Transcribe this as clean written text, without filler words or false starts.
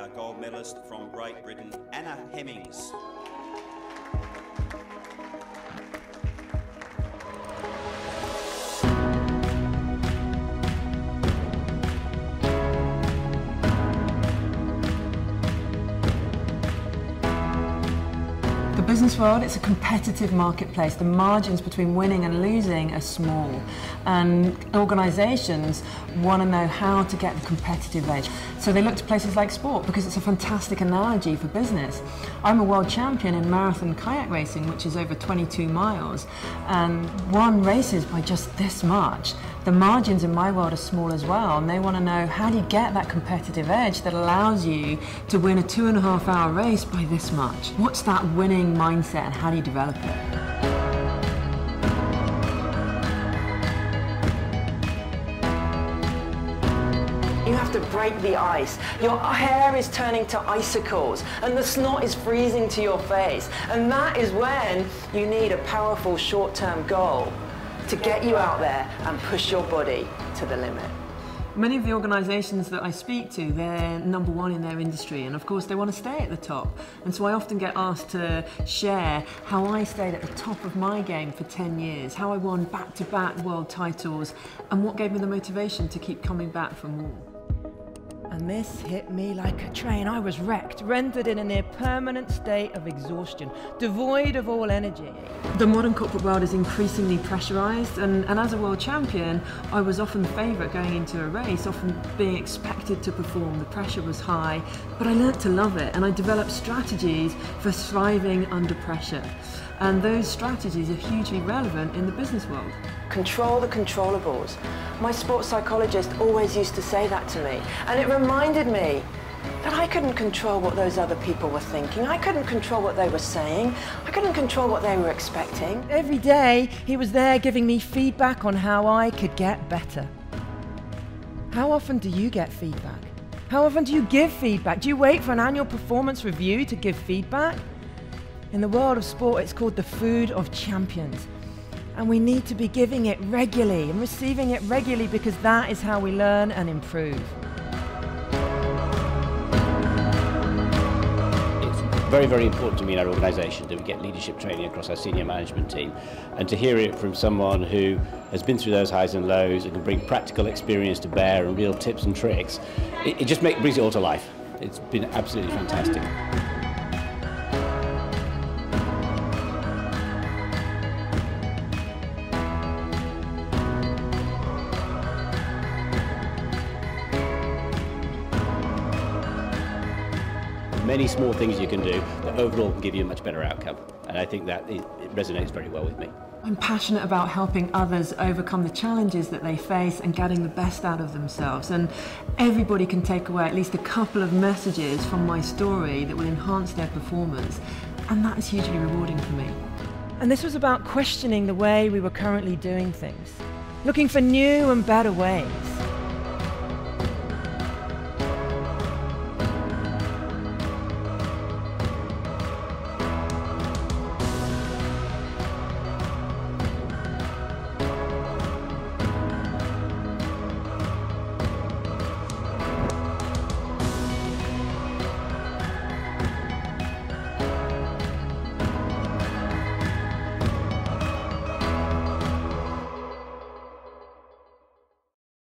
gold medalist from Great Britain, Anna Hemmings. The business world, it's a competitive marketplace. The margins between winning and losing are small, and organisations want to know how to get the competitive edge. So they look to places like sport because it's a fantastic analogy for business. I'm a world champion in marathon kayak racing, which is over 22 miles, and won races by just this much. The margins in my world are small as well, and they want to know, how do you get that competitive edge that allows you to win a 2.5-hour race by this much? What's that winning mindset, and how do you develop it? You have to break the ice. Your hair is turning to icicles and the snot is freezing to your face. And that is when you need a powerful short-term goal to get you out there and push your body to the limit. Many of the organisations that I speak to, they're number one in their industry, and of course they want to stay at the top. And so I often get asked to share how I stayed at the top of my game for 10 years, how I won back-to-back world titles, and what gave me the motivation to keep coming back for more. And this hit me like a train. I was wrecked, rendered in a near permanent state of exhaustion, devoid of all energy. The modern corporate world is increasingly pressurised, and as a world champion, I was often the favourite going into a race, often being expected to perform. The pressure was high, but I learnt to love it, and I developed strategies for thriving under pressure. And those strategies are hugely relevant in the business world. Control the controllables. My sports psychologist always used to say that to me, and it reminded me that I couldn't control what those other people were thinking. I couldn't control what they were saying. I couldn't control what they were expecting. Every day, he was there giving me feedback on how I could get better. How often do you get feedback? How often do you give feedback? Do you wait for an annual performance review to give feedback? In the world of sport, it's called the food of champions. And we need to be giving it regularly and receiving it regularly, because that is how we learn and improve. It's very, very important to me in our organisation that we get leadership training across our senior management team. And to hear it from someone who has been through those highs and lows and can bring practical experience to bear and real tips and tricks, it just brings it all to life. It's been absolutely fantastic. Many small things you can do that overall can give you a much better outcome, and I think that it resonates very well with me. I'm passionate about helping others overcome the challenges that they face and getting the best out of themselves, and everybody can take away at least a couple of messages from my story that will enhance their performance, and that is hugely rewarding for me. And this was about questioning the way we were currently doing things, looking for new and better ways.